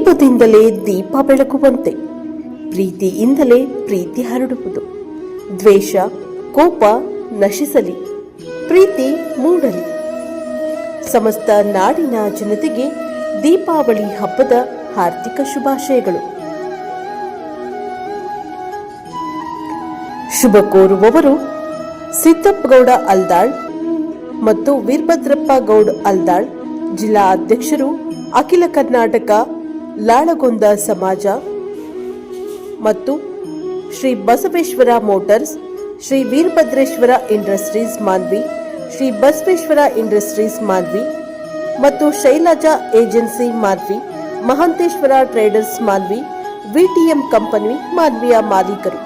ದೀಪದಿಂದಲೇ ದೀಪ ಬೆಳಗುವಂತೆ ಪ್ರೀತಿಯಿಂದಲೇ ಪ್ರೀತಿ ಹರಡುವುದು. ದ್ವೇಷ, ಕೋಪ ನಶಿಸಲಿ, ಪ್ರೀತಿ ಮೂಡಲಿ. ಸಮಸ್ತ ನಾಡಿನ ಜನತೆಗೆ ದೀಪಾವಳಿ ಹಬ್ಬದ ಹಾರ್ದಿಕ ಶುಭಾಶಯಗಳು. ಶುಭ ಕೋರುವವರು ಸಿದ್ದಪ್ಪಗೌಡ ಅಲ್ದಾಳ್ ಮತ್ತು ವೀರಭದ್ರಪ್ಪ ಗೌಡ್ ಅಲ್ದಾಳ್, ಜಿಲ್ಲಾ ಅಧ್ಯಕ್ಷರು, ಅಖಿಲ ಕರ್ನಾಟಕ ಲಾಳಗೊಂದ ಸಮಾಜ ಮತ್ತು Shri Basaveshwara motors, Shri Veerabhadreshwara industries Manvi, Shri Basaveshwara industries Manvi ಮತ್ತು Shailaja agency Manvi, Mahanteshwara traders Manvi, VTM company ಮಾನ್ವಿಯ ಮಾಲೀಕರು.